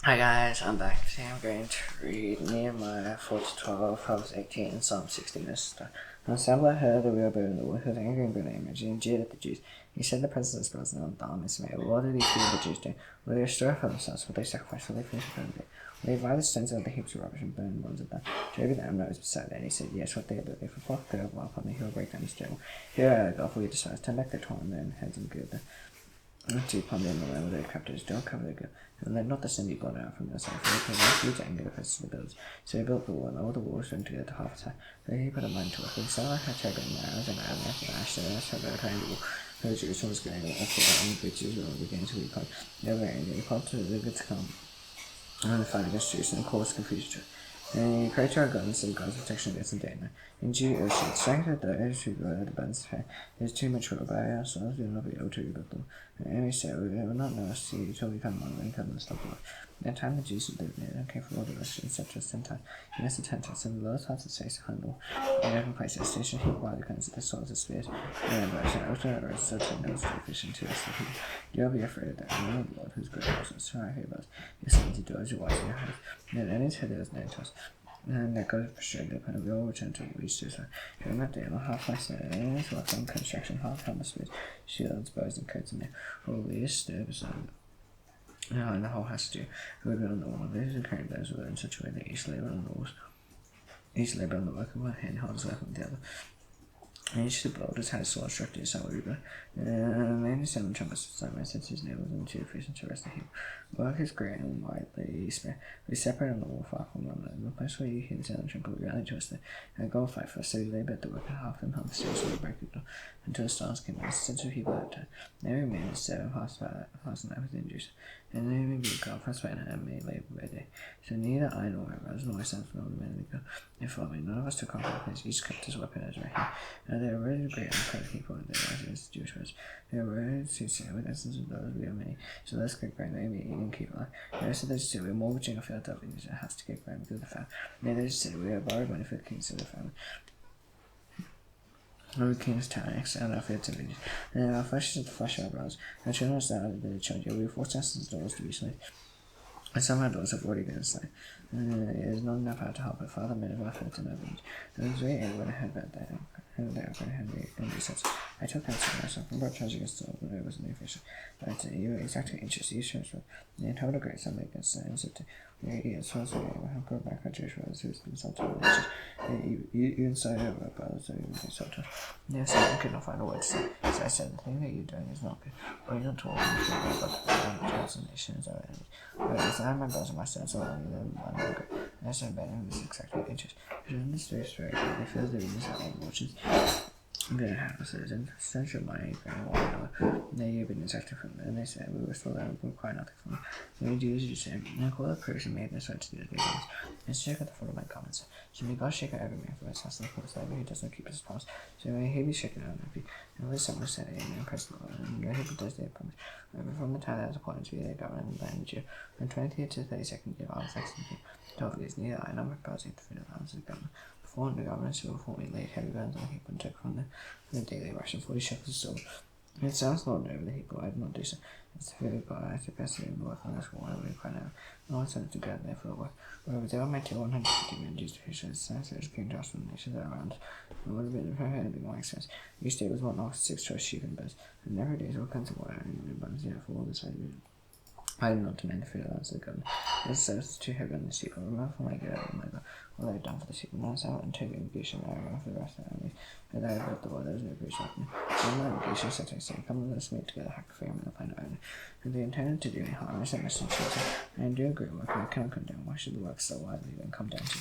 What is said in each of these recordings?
Hi guys, I'm back. Today I'm going to read Nehemiah 4-12, Proverbs 18, and Psalm 60 minutes. When Samla heard the real burden of the wood, he was angry and burning image, and jeered at the Jews. He said to the princes of his brothers and the armies, what did he fear the Jews do? Will they restore for themselves? Will they sacrifice? Will they finish the burning? Will they divide the stones of the heaps of rubbish and burn the ones of them? Job and Amnon was beside them, and he said, yes, what they will do. If a flock go upon me, he will break down his table. Here I go, for you decide, turn back their torn on their heads and good. To upon them the land of their captives, don't cover their good, and let not the sin be blotted out from their sight, for they put no food to anger the presence of the builders. So they built the wall, and all the walls went together to half its height. So he put a mind to it, for the sunlight had tried going arrows and arrows after ash, and that's how they were trying to wall. So Jerusalem was going up and the bridges were beginning to weep. They were angry, they called to the good to come, and the fight against Jerusalem caused confusion to it. And he cried to our God and said, God's protection against the day and night. In Jew, strength of those who go the bands of hair is too much for by ourselves, we will not be able to rebuild them. And we said, we will not know us see till we come on and come and stop the That time the Jews lived near them came from all the rest and set to us 10 times. He must attend to us in the lowest parts of space, humble. In open places, station heap while the guns of the swords of spears. And by and open our roads, so to know fish to us the people. Do not be afraid of that. Remember the Lord whose great was so I hear about your sons, you do as you watch in your house. And any head is known to us. And that God frustrated upon it, we all return to the east to us. During that day, on the half-price and his work on construction, half-helmet spears, shields, bows, and coats, and all these stood beside it. Now, and the whole house to do, who had been on the wall, those who carried those were in such a way that each labored on the walls. Each labored on the work of one hand, held his weapon with the other. And each of the builders had a sword struck to his side with Reba. Many 7 trumpets beside my set his nails and 2 fish to rest the heap. Work is great and widely spread. We separate on the wall far from one another. The place where you hear the sound of the trumpet, we rally to us there. And go fight for us. So we labor at the work, and half them held the stairs, so we break it until the stars came out. The sense of people at time. Every man is 7 passed night within Jerusalem. And they may be God first by night and may labor by day. So neither I nor my brothers nor my sons nor the men of the God. Therefore, none of us took off our place. Each kept his weapon as right hand. And they were ready to great and proud people in their lives as Jewish words. They were ready to say with essence of those we are many. So let's get great, may we eat and keep alive. The rest of those said, we are mortgaging a field up in a house to get great because of the family. And others said, we are borrowed money for the kings of the family. Lord King's tax and our fields and vineyards. And our flesh is the flesh of our brothers. Our children are started by the children. We forced us as daughters to be slaves. And some of our daughters have already been enslaved. It is not enough how to help but Father made of our fields and our vineyards. And it was very angry when I heard about that. And they had me and research. I took counsel of myself and brought charge against the Lord when I was in the official. But I said, you are exactly interested, you should have. And they told a great assembly against them and said, we are eaters, first we have go back our Jewish brothers who has been sold to the nations. You inside over our brothers who have been sold to. Yes, I could not find a word to say. So I said, the thing that you're doing is not good. Or you're not talking about the gods and nations are enemies. But as I and my brothers and my sons are only them one longer. And I said, better who is exactly interest. But in this very spirit, it feels the reasons that all watches. Their houses and central money and one another. They have been exacted from them, and they said, we were still there, we require nothing from them. And we do as you say, and I call the prayers and made this right to do the things. And shake at the foot of my comments. So may God shake out every man for his house and the course who does not keep his promise. So may he be shaken out of you. And let someone say, amen, praise the Lord, and no he does their promise. Over from the time that was appointed to be their governor in the land of Judah, from 20th to the 32nd year, I was executed. 12 years near I number proposing to fit the lands of the governor. Before the governors who before me laid heavy burdens on the heap and took from them the daily ration 40 shekels of silver. It sounds Lord over the heap, but I did not do so. It's the fear of God, I took best in the work on this wall, I would cry out. No one sent to go there for the work. Wherever there were my 150 men used to fish as sense as king Joshua from the nations around. It would have been more expense. Each day was one ox, 6 choice sheep and birds, and every day all kinds of water and abundance for all this I did. I did not demand the food of the governor. This service is too heavy on the sheep. I remember from my good out of my God. What I have done for the sheep. And I sat and took Gushan, I remember for the rest of the army. And I built the wall, there was no breach with me. And my Gushan said to me, saying, come let us meet together, hack for him in the plain owner. And they intended to do me harm. I sent my son to them. And do a great work, and I cannot come down. Why should the work so widely then come down to?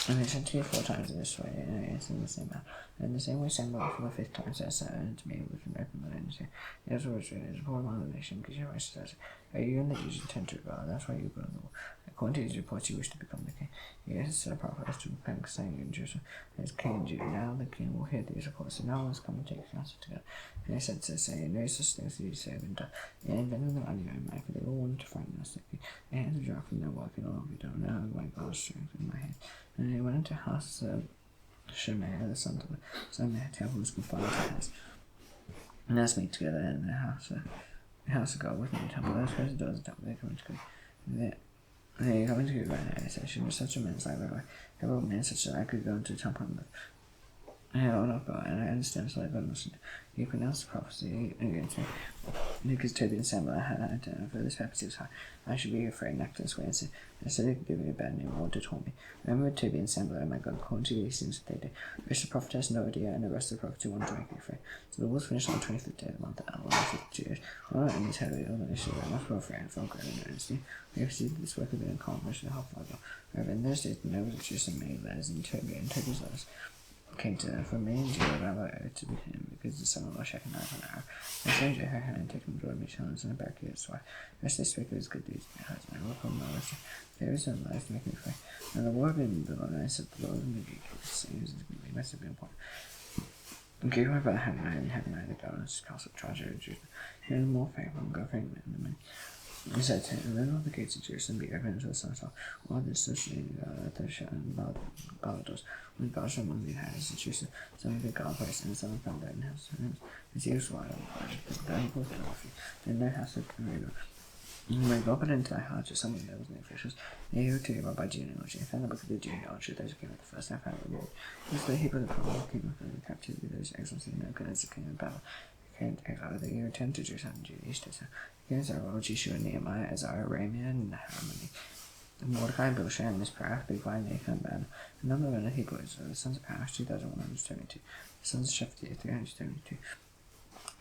And they sent to you 4 times in this way, and I answered in the same manner. And in the same way, Samuel for the 5th time said, to me with an open mind, and said, yes, what was written, it is a poor among the nation, because your rights says, are you in that you intend to rebel? That's why you put on the wall. According to these reports, you wish to become the king. Yes, said a prophet to proclaim concerning you in Jerusalem, as king in Judah. Now the king will hear these reports, so now let us come and take counsel together. And they said to say, no such things as you say have been done. And invented them out of your own mind, for they all wanted to frighten us. Their hands were dry from their work, and all of you don't know my God's strength in my hand. And they went into the house of Shemaiah, the son of the Matthew, who was confined to the house. And let's meet together in the house of God with me in the temple. Those who are the doors of the temple, they come to go. They come into a session with such a man's like several men such as I could go into temple I don't know, and I understand so I don't listen. You pronounce the prophecy against me. Because Toby and Samuel had for this purpose is I should be afraid not to swear and say, instead of giving me a bad name or to taunt me. Remember Toby and Samuel, my God, according to these things that they did. The rest of the prophet has no idea, and the rest of the prophet won't drink afraid. So the wars finished on the 25th day of the month, and 52 years. Well, not only terribly ill, but I should have enough for and felt great and earnestly. We have received this work of being accomplished in half hour. However, in those days, the nobles of Jerusalem made letters in Toby, and Toby's letters came to from me and Judah Rabbi to be him because the son of Shechaniah an hour. And stranger her hand and taken Jordan Mishan and a back of his wife. Rest they spake of his good deeds in my husband. I will come my list. There is no life to make me afraid. And the war in the Lord, and I said the Lord and the Greek sayings it must have been important. And gave my brother Hananiah and Hananiah the governors castle treasure of Judah. Here the more favorable governing men the many. He said to him, let all the gates of Jerusalem be open until the sun shall. While this socially Balados, when God shall among the inhabitants of Jerusalem, some of the God place and some found their house. And his ears wide open, then both coffee, then their house of Peredo. When God put into thy heart to some of the nobles and officials, they hear to you about by genealogy. I found the book of the genealogy, those who came at the first, I found the Lord. This the Hebrew of the prophet came up in the captivity, those excellency and Nebuchadnezzar king of Babel. Came out of the year 10 to Jerusalem and Judah, east to south. Here's our Lord Jeshua, Nehemiah, Azariah, Ramiah, and Harmony. Mordecai, Bilshan, Misparach, Bigvai, Nathan, and Ban. The number of the Hebrews, the sons of Parash, 2,172. The sons of Shephatiah, 372.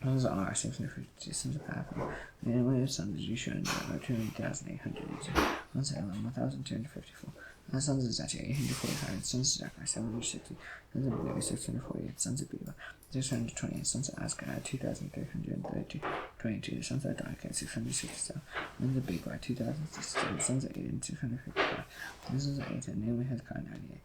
The sons of Ar, 650. The sons of Patham. The only sons of Jeshua and Noah, 2,880. The sons of Elam, 1,254. The sons of Zachariah, 845. The sons of Zechariah, 760. The sons of Levi, 648. The sons of Beba, 628. The sons of Asgad, 2,332. 22. The sons of Adonijah, 667. The sons of Bigvai, 2,067. The sons of Aden, 655. The sons of Aden, Naomi Hezekiah, 98.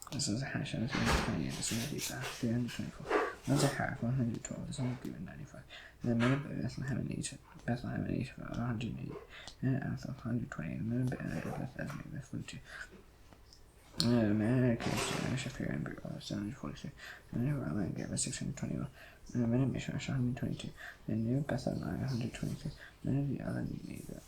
The sons of Hashem, 328. The sons of Beba, 324. The sons of Haraph, 112. The sons of Gibeon, 95. The men of Bethlehem and Egypt, 180. And Athol, 120. The men of Bethlehem, 42. The men of Kish, Shafir, and Brit, 743. The men of Ramah and Geba, 621. The men of Mishmash, 122. The men of Bethlehem, 123. The men of the other Neighbor,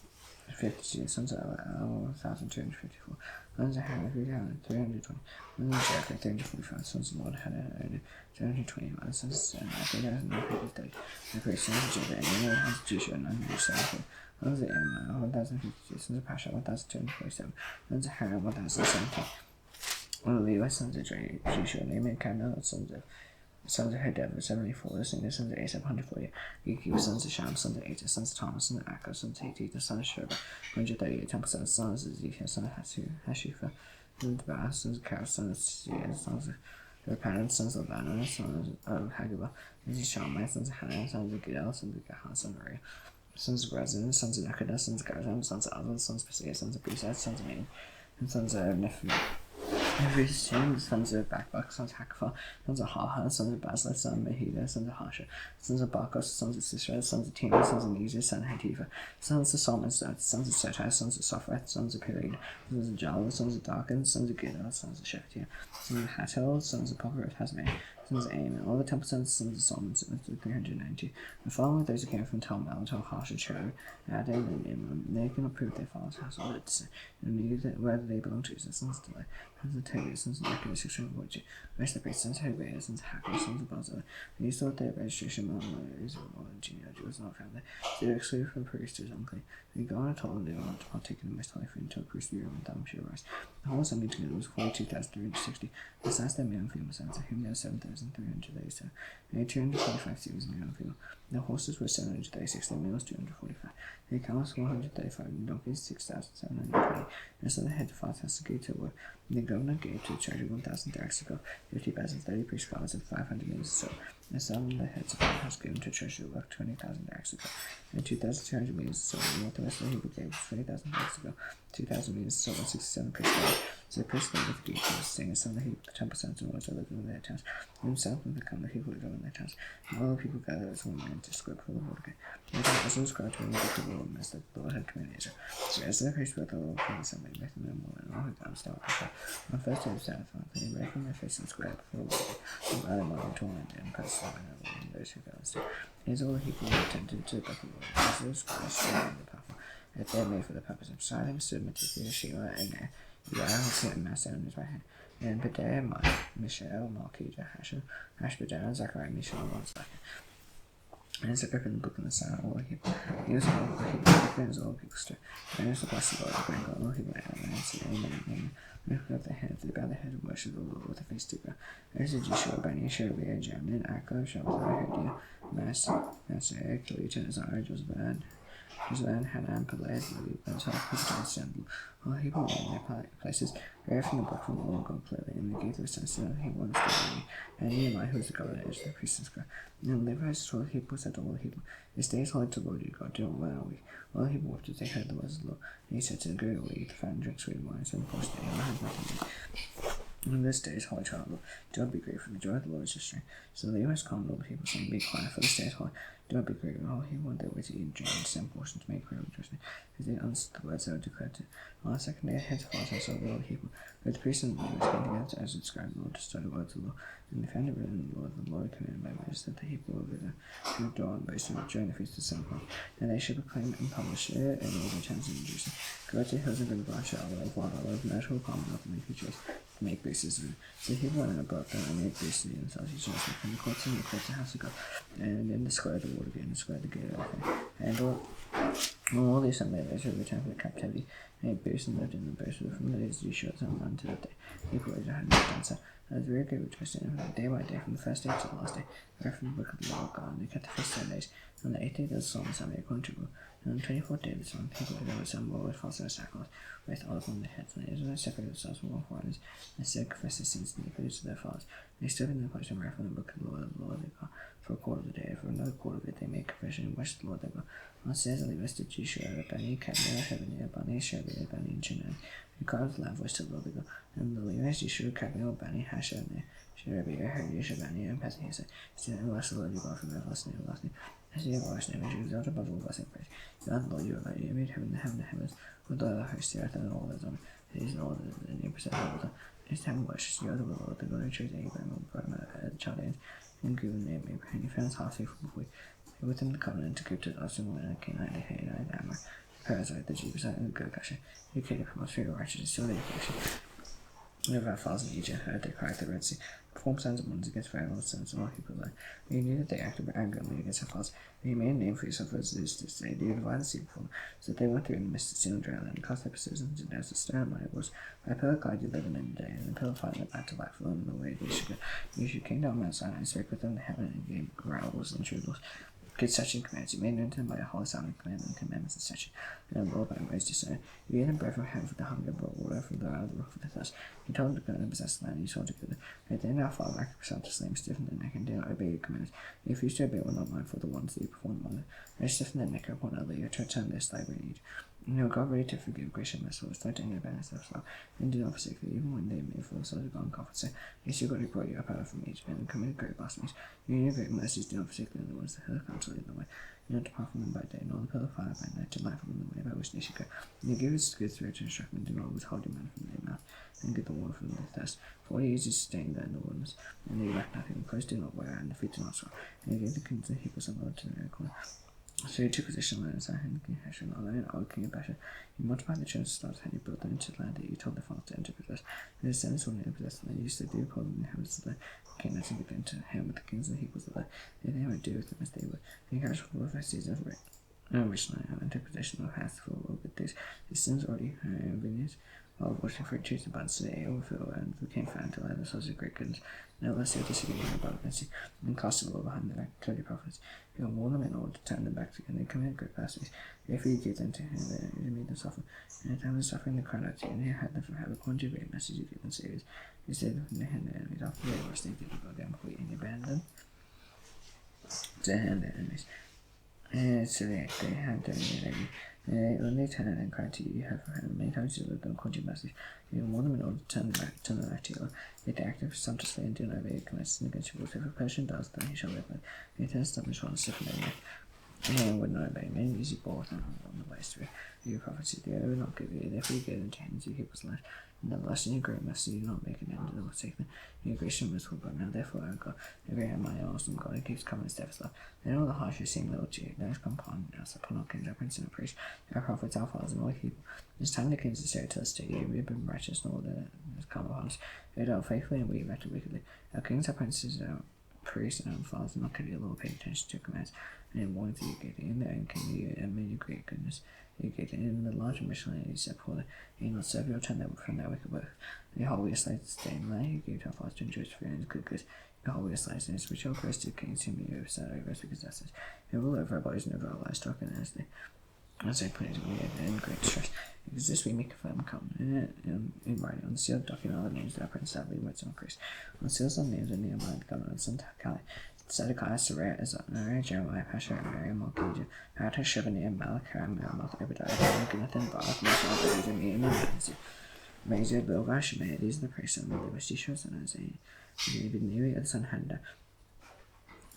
52. Sons of El, 1,254. Sons of Hannah, 320. Sons of Jericho, 345. Sons of Lord Hannah, 721. Sons of Sam, 3,930. The great sons of Judah, and the sons of Joshua, 974. Sons of Emma, 1,052. Sons of Pasha, 1,247. Sons of Haram, 1,017. Levi, sons of Joshua, Nehemiah, Camel, sons of Hedeb, 74. The sons of Asaph, 148. Yiki, sons of Sham, sons of Eta, sons of Thomas, sons of Akkar, sons of Hatita, the son of Shoba, 138. Temple sons of Ezekiel, son of Hashifa, sons of Baas, sons of Kara, sons of Sia, sons of Reparan, sons of Banner, sons of Hagabah, sons of Shammai, sons of Hannah, sons of Gidel, sons of Gahan, sons of Uriah, sons of Rezin, sons of Nekadah, sons of Garzam, sons of Azal, sons of Paseah, sons of Besad, sons of Maine, and sons of Nephi. Every sons of Bakbuk, sons of Hakapha, sons of Haha, sons of Basla, sons of Mahida, sons of Hasha, sons of Bakos, sons of Sisra, sons of Tina, sons of Nizir, sons of Hatifa, sons of Solomon, sons of Setai, sons of Sophreth, sons of Perid, sons of Jala, sons of Darkan, sons of Gidal, sons of Shephatiah, sons of Hatil, sons of Pokereth, Hasmai, sons of Aim, and all the temple sons of Solomon, sons of 390. And following those who came from Talmud, Harsha, Cherub, Adon, and Imam, they cannot prove their father's household, and knew that whether they belonged to the sons of Delay, sons of Tobiah, sons of Mecca, 642. Rest of the priests, sons of Hobah, sons of Hakkar, sons of Bazar. These thought their registration among lawyers or genealogy was not found there, so they were excluded from priests as unclean. The God told them they were not to partake in the most holy food until a priest of Urim and Thummim should arise. The whole assembly together was 42,360. Besides their male and female sons, of whom there were 7,337. They had 245 seals, male and female. Their horses were 736, their males 245. Their camels 435, and donkeys 6,720. And so they had 5,000 gave to work. The governor gave to the treasury 1,000 dirhams ago, 50 baskets, 30 priest garments, and 500 meals of silver. And some of the heads of the house given to treasury work 20,000 dirhams ago, and 2,200 meals of silver. And what the rest of the Hebrew gave was 20,000 dirhams ago, 2,000 meals of silver, and 67 priest garments. So the priest gave with the gate was saying, and some of the Hebrew temple sons and lords are living in their towns. And himself would become the people living in their towns. And all the people gathered as one man to scribe for the Lord again. And the also scribed to the Lord as the Lord had commanded Israel. So as the priest brought the Lord from the assembly, making them more and all who got down with the on the first day of Sabbath, they breaking their face and square before the Lord, and out among the torment and pressed them and those who got down. Here's all the people who attended to the book of the Lord. As those scribes strong and powerful, that they made for the purpose of beside him stood Matthew, Sheila, and Uriah, and Master on his right hand. And Pedaiah, Mishael, Malchijah, Hashbadar, Zachariah, Mishael, Monsaka. And as I opened the book in the silent all people, he was all people, as all people stood. And as the blessed Lord, the great God, all people, and said, Amen, amen. And who their heads, they bow their head and worship the Lord with a face to God. There's a Jeshua, Bani, Sherebiah, Jamin, Akko, Shabbatai, Herdia, Master, Kilita, Azara, Josvan, Hanan, Pelez, Lily, Bentel, Hizkiah, Sandal, all people were in their places, read from the book from the Lord God clearly, and the gate was sensitive, he was the and Nehemiah, who was the governor, is the priest of God. And the Levites told the people, said to all the people, this day is holy to the Lord your God, do it well week. All the people wept as they heard the words of the Lord, and he said to the great old eat, found drink sweet wine, and of course they all had nothing. And this day is holy to our Lord. Do not be grieved, for the joy of the Lord is your strength. So the Levites calmed all the people, saying, be quiet, for this day is holy. Do not be grieved, and all he wanted their way to eat and drink, and send portion to make great rejoicing, as they answered the words that were declared to. On the second day, I had to fast and saw all the people. But the priests and the Levites came together as it described the Lord to study the words of the Lord. And they found it written in the Lord, the Lord commanded by Moses that the people were written to adore and boast during the feast of Sukkot. And they should proclaim and publish it in all the towns in Jerusalem. Go to the hills and go to branch out olive, wild olive, myrtle, palm, and make rejoice. To make bases of it. So the people went and brought them and made bases of themselves each other from the courts and the courts of the house of God. And in the square of the water gate and the square of the gate of everything. And all the assembly of Israel returned from the captivity. And made bases and lived in the bases from the days of Yeshua unto that day. People Israel had not done so. As very great rejoicing in day by day, from the first day to the last day, read from the book of the Lord God, and they kept the feast 7 days. On the 8th day, there was a psalm assembly according to rule. And on the 24th day of the song, people would assemble with false sackcloth, with olive on their heads. And the Israelites separated themselves from all foreigners, and still confessed their sins and iniquities to their fathers. And they stood in their place and read from the book of the Lord their God. For a quarter of the day, for another quarter of it, they made confession and worshiped the Lord their God. On the stairs of the rest of Jeshua, Bani, Kadmiel, Shebaniah, Bani, Sherebiah, Bani, and Junan, who cried with loud voice to the Lord their God. And the Levites, Jeshua, Kadmiel, Bani, Hashabniah, Sherebiah, Herdia, Shebaniah, and Pethahiah, still in the bless the Lord your God from everlasting to everlasting. As you have always known, you exalt above all blessing and praise. You are the Lord, you are mighty. You made heaven, the heavens, with all the hosts, the earth, and all that is on it. It is all the name percent of all the. It is heaven worships. You are the Lord, the God who chose Abraham, the Chaldeans, and grew the name Abraham. You found his heart faithful before you. With him the covenant to give to the awesome land of Canaanite, the Hittite, the Amor, the Perizzite, the Jebusite, and the Girgasha. You created from us for your righteousness, so that you creation. Whenever our fathers in Egypt heard, they cried at the Red Sea, performed signs and wonders against Pharaoh and sons of all people there. You knew that they acted angrily against our fathers. You made a name for yourself as it is this day. You divided the sea before them, so that they went through in the midst of sea and dry land, and cast their pursuers into the desert. Stone and mighty was. By a pillar of cloud you led them in the day, and the pillar of fire led back to life for them in the way they should go. You came down Mount Sinai and spake with them the heaven, and gave growls and true laws. Good statutes and commands. You made known to them by a holy sound and commandments and statutes. And the Lord by Moses discerned. You gave them bread from heaven for the hunger, brought water from the out of the rock for the thirst. You told them to go and possess the land, and you saw together. Yet they now fall back themselves to slay, stiffen their neck, and did not obey your commands. You refused to obey, were not mindful of the ones that you performed among them. They stiffened their neck upon other, you to return their slavery in Egypt. And you are God ready to forgive, gracious and merciful, slow to anger, abandon themselves, and do not forsake them, even when they made for themselves a God comfort. Say, yes, your God who brought you up out from Egypt, and committed great blasphemies. You in your great mercies do not forsake them, the ones that heard counsel in the way. You not depart from them by day, nor the pillar of fire by night, to light from them the way by which they should go. And you give us good spirit to instruct them, do not withhold your manna from their mouth, and give the water from their thirst. For all your uses sustain them in the wilderness, and they lack nothing, clothes do not wear, and the feet do not swell. And you gave the kings the heapers of Lord to their corner. So you took possession of the land as hand King Heshron, and Og, king of Bashan. You multiplied the children of stars, and you built them into the land that you told their fathers to enter possess. And the descendants will never possess the land. You said, do call them the inhabitants of the land. Canaanites and give them to him with the kings and the peoples of the land. They might do with them as they would. The encouraged for the festivals of it. Originally, I took possession of half for all good days. His sins already vineyards. While watching for a trees abundance today, overfill and became fat until I had the source of great goodness. Now let's say disagreeing about mercy, and cast the law behind the back, told your prophets. You will warn them in order to turn them back to you, and they commit great blasphemies. Therefore you give them to him, that you made them suffer. And in the time of suffering they cried out to you, and they had them from heaven, according to your great message you gave them saviors. You saved them from the hand of their enemies. After they were they did go down completely, and you abandoned them to the hand of their enemies. And so they had their enemy. When they turned and cried to you, you have heard many times you lived on according to your message. You warn them in order to turn them back to you. Yet they acted presumptuously and do not obey your commands against your rules. If a person does, then he shall live. And he turns stubborn and stiffen their neck. and would not obey men, easy both and on the ways to your prophecy, they will not give you, therefore you give them to hands of people's life. Nevertheless, in your great mercy, do not make an end of the Lord's sake. Your grace and mercy will go now, therefore, O God, every hand my awesome God, who keeps covenant steadfast love. Then all the harsh seem little to you, those come upon us, upon our kings, our princes, and our priests, our prophets, our fathers, and all people. It's time the kings to say to us, we have been righteous, and all that has come upon us. We dealt faithfully, and we have acted wickedly. Our kings, our princes, our priests, and our fathers, and not kept your law, paid attention to your commands, and in warnings that you gave in their own kingdom, you and made your great goodness. You gave in the large and mission you set before them. You not serve your turn from their wicked work. You hold your slaves to stay in the land. You gave to our fathers to enjoy for your own good goods. You hold your slaves in his which your grace to kings whom you have set over us because that's it. You rule over our bodies and over our livestock, and as they put it, we are in great distress. Because this we make a firm covenant in writing on the sealed document all the names of our prince, our Levites, and Christ. On the seals of the names of Nehemiah, the governor of Kali, Zedekiah, Sarah, Azariah, Jeremiah, Pasha, Miriam, Malchijah, Hatta, Shebaniah, Malachi, Meremoth, Obadiah, Jonathan, Barak, Meshach, Abijah, Miriam, and Mazir, Bilgah, Shemaiah. These are the priests of the Levites, Yeshua, son of Isaiah, David, Neri, the son of Handa,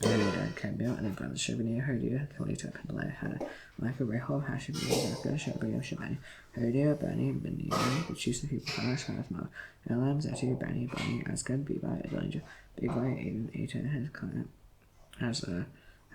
Eliada, Kabir, and the brothers Shebaniah, Hodiah, Kalita, Pendaliah, Hannah, Micah, Rehob, Hashabah, Zachar, Shebiah, Shemaiah, Hodiah, Bani, Beni, the chiefs of people, Hanash, Hanathma, Elam, Zati, Bani, Asgad, Bebai, Elijah, Bebai, Aiden, Eta, Hezekiah, Hazar,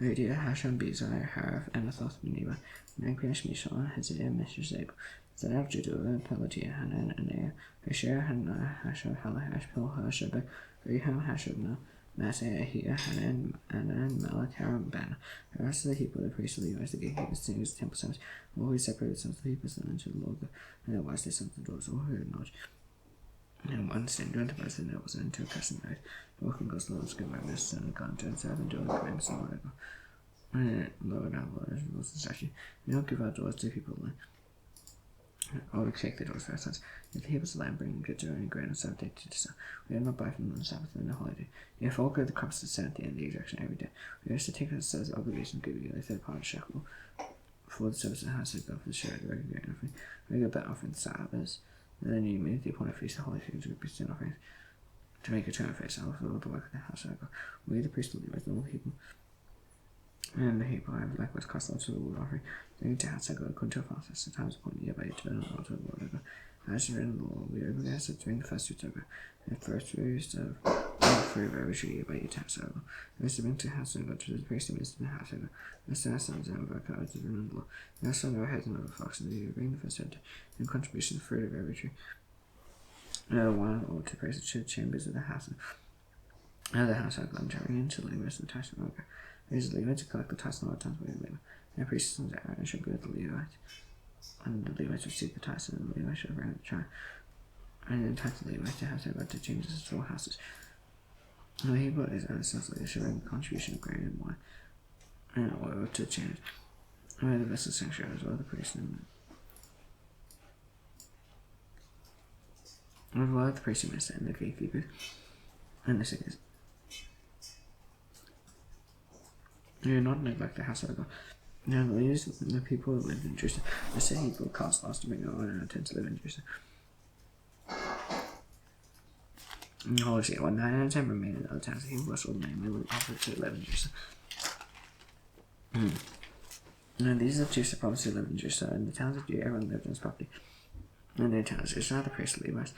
Hodiah, Hashem, Bezai, Harif, Anathoth, Beneba, Magpiash, Mishal, Hezekiah, Meshach, Zadok, Judah, Pelatia, Hanan, Anea, Hashir, Hanah, Hashab, Halahash, Pilha, Shabak, Reham, Hashabna, Masaya, Ahia, Hanan, Anan, Malak, Haram, Bana. The rest of the people, the priests of the Levites, the gatekeepers, the singers, the temple servants, always separated the sons of the people, and unto the Lord, and their wives, their sons and daughters, all who had knowledge. And one stand to both the nobles and to a custom mode. Welcome God's Lord's good members, son of God, to serve and do the commandments of the Lord. Lord, our Lord, as rules and statute. We don't give our doors to people alone. Or we take the doors for our sons. If the people's land bring good to and grain on Sabbath day to sell, we do not buy from them on the Sabbath and the holiday. If all good the crops to send at the end of the exaction every day, we are to take ourselves the obligation to give you a third part of shekel for the service of the house of God for the share of the regular grain offering, regular burnt offering, Sabbaths. And then you immediately upon a feast, the holy foods would be sin offerings to make a turn for yourself for all the work of the house of God. We the priest will leave with all the people. And the people have likewise cast out to the wood offering. They need to have God according to our fathers, the times appointed year by year to burn on the altar of the Lord our God. As you read in the law, we are obligated to bring the first fruits of God, and first fruits of the fruit of every tree year by year to house of God. And is to bring to the house of God to the priest and minister in the house of God. And to our sons and over our cows to run the law. And also on our heads and over flocks, and you bring the first fruit and contribution of the fruit of every tree. One or to praise the chambers of the house of God, to bring into the Levites and the tithes of God. It is the Levite to collect the tithes and all the times by the Levite. And the priests and Aaron shall be with the Levite. And the Levites receive the tithes, and the Levite shall run the tribe. And then entitle the Levite to have their God to change the storehouses. And the Hebrew is our sons shall bring the contribution of grain and wine and oil to change. And the vessel sanctuary as well, the priests and as well the priest and minister and the gatekeepers. And this is do not neglect the house of God. Now the leaders, the people who lived in Jerusalem, the city people cast lots to bring their honor and to live in Jerusalem. And Holy City, 1 9 and 10 remained in the other towns. The people wrestled the name they would offer to live in Jerusalem. Now these are the chiefs of province who lived in Jerusalem, and the towns of Judah, everyone lived in his property. And their towns, Israel, the priest of Levites.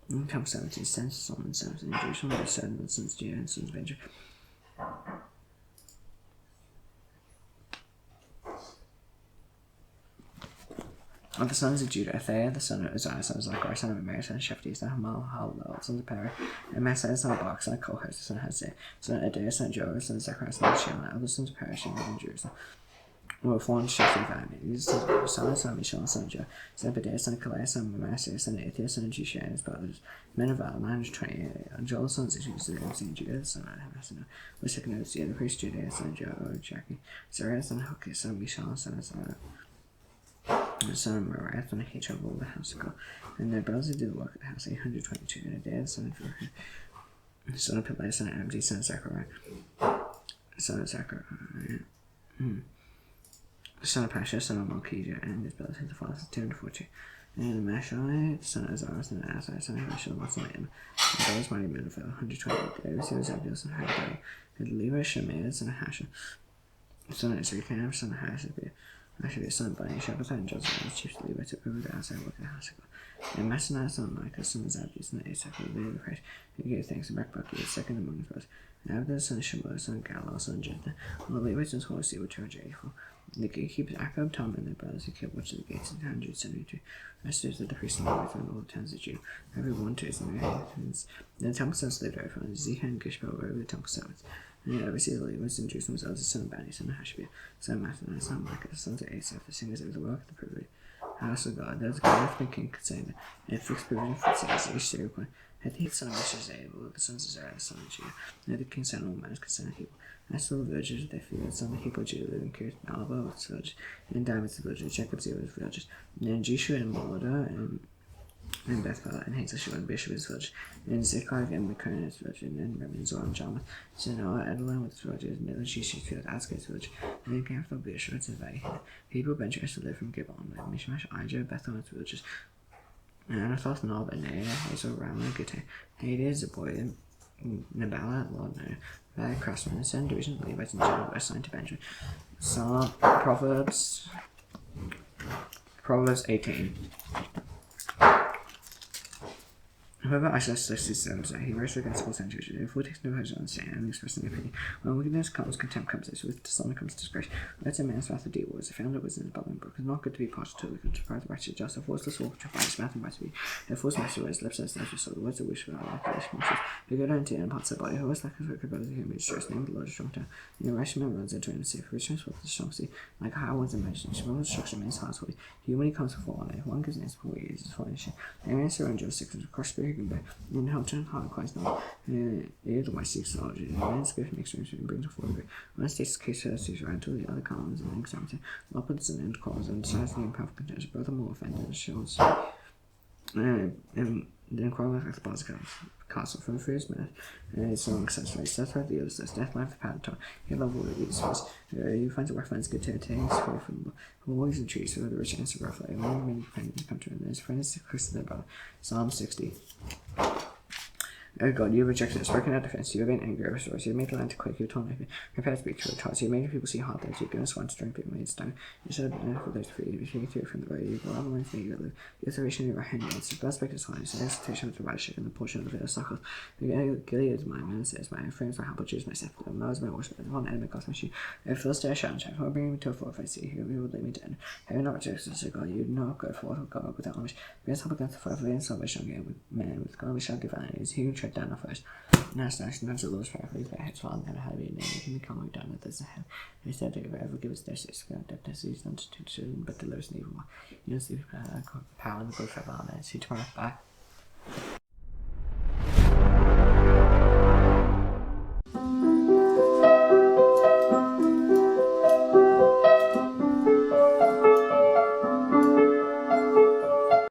In Psalm 17, sons of Solomon, sons in Jerusalem, the sons of Judah, and sons of Benjamin. Of the sons of Judah, Athaiah, the son of Uzziah, son of Zechariah, son of Mary, son of Shephatiah, son of Mahalalel, son of Perah, and Messiah, son of Barak, son of Kohath, son of Hosea, son of Adaiah, son of Joel, son of Zechariah, son of Shelah, other sons of Perah, and in Jerusalem. Were 455 men. These sons of Messiah, son of Mishael, son of Joel, son of Adaiah, son of Kalaiah, son of Manasseh, son of Athaiah, son of Jeshua, and his brothers, men of valor, 928. And Joel, son of Zechariah, son of Judah, son of Manasseh, was second of the priest Judah, son of Joel, Jackie, Zariah, son of Hilkiah, son of Mishael, son of the son of Merath, and he troubled the house of God. And their brothers did the work of the house, 822. And Adaiah, the son of Joram, the son of Peliah, son of Abdi, son of Zechariah, son of Pasha, son of Malchijah, and his brothers had the fathers of 242. And Mashai, the son of Azariah, son of Asai, son of Meshullam, son of Emma, and brothers mighty men of 128. There was Zabdiel, son of Haggai, and Levi, Shemaiah, son of Hashem, son is reclaimed, son has to be a son by Shabbat and Joseph is chiefly with the over the outside work the house. And Massena son like a son is abuse and a second of the Christ. He gave thanks to Backbuck, he is second among his brothers. And after the son Shemur, son Galal, son Jeddah, all the Levites and Horsey were charged for. The gatekeepers Akab, Tom, and their brothers who kept watch of the gates in 172. Resters of the priest and Levites and all the towns of Judah. Every one to his inheritance. The temple servants lived over on Zechah and Gishpa were over the temple servants. And the overseer of the Levites in Jerusalem was the son of Bani, son of Hashabah, son of Mathan, son of Micah, the sons of Asaph, the singers of the work of the privilege. House of God, there was a God of the king concerning it, and fixed provision for the cities, each city required. Had the son of Meshazabel, the sons of Zerah, the son of Judah, and the king's son of all matters concerning people. As for the villages of their fields, some of the people of Judah lived in Kirith Alba with its villages, and in with the villages, Jacob Zerah with villages, and then Jeshua and Moladah, and Bethel, and Hazeshua and Bishop with its village, and Ziklag and Mekon and its village, and then Rimmon, Zor and Jarmuth, Zanoah, Edelon with its villages, and Jeshua field, Asgard's village, and then Capital Bishop and Valley. People of Benjamin to live from Gibeon, like Mishmash, Ijah, Bethel and its villages, and Anathoth, Nob, and Nea, Hazel, Ramah, Gittah, Hades, Zeboiah, Nabala, Lord Noah, Valley, Craftsman, and 7 divisions of Levites and Judah were assigned to Benjamin. Psalm, Proverbs 18. Whoever isolates his service, he rose against all centuries. Therefore takes no pleasure in saying and expressing their opinion. When wickedness comes, contempt comes. With dishonor comes disgrace. Let a man's wrath of deep words. The founder was in his bubbling brook. It's not good to be partial to wicked, to pride the righteous just. A forceless walk to find his mouth and right to be. A false master words, lips as natural soul. Words that wish for our life, monsters. Who go down to and parts of the body. Who was like his wicked brothers who made stress, named the Lord strong town. In a rash man runs into an safe. Richness with the strong sea. Like a high one's imagination. One destruction means heart's holy. He when he comes before one, if one gives an answer for he uses for nation. The man surrenders 6 across spirit and bear. Helton, hard quite not. It is why seeks knowledge. And man's gift makes room and brings forward it. One states the case for us to until the other columns and examines it. Loppets and end calls and decides the impound contenders. Both are more offended shows. And then quarrel with the boss castle from the first minute. And it's so accessory. That's right, the other says death life the pattern talk. He love all of these first. You find the work finds good to attain. Square from always the trees. So the rich answer roughly. One remaining friend come to him. His friend is close to their brother. Psalm 60. O God, you have rejected us, broken our defense, you have been angry over us, you have made the land to quake, you have torn open, prepared to speak to our tribes, you have made your people see hard things, you have given us one strength, you have made stone, you said for those free, you have taken through from the way, you have allowed the land to make you live, the observation of your hand, it's the best practice high, the exaltation of the right ship, and the portion of the villa suckle. The Gilead is my man, says my friends, my helper, choose my scepter, the Mars, my worship, and one enemy cost my shoe. If Philistine shall and shall bring me to a fort if I see you, you will lead me to end. Have not rejected us, O God, you do not go forward, O God, without knowledge. Bring us up against the foe, for in salvation again with man, with God we shall give our enemies, he who tread down our foes. Now, that's the Lord's prayer, please, by his father, never had be a name, you can become like down at this ahead. He said, to ever give us their six, that disease, not to children, but delivers an evil one. You know, see power and the good forever, amen. See you tomorrow, bye.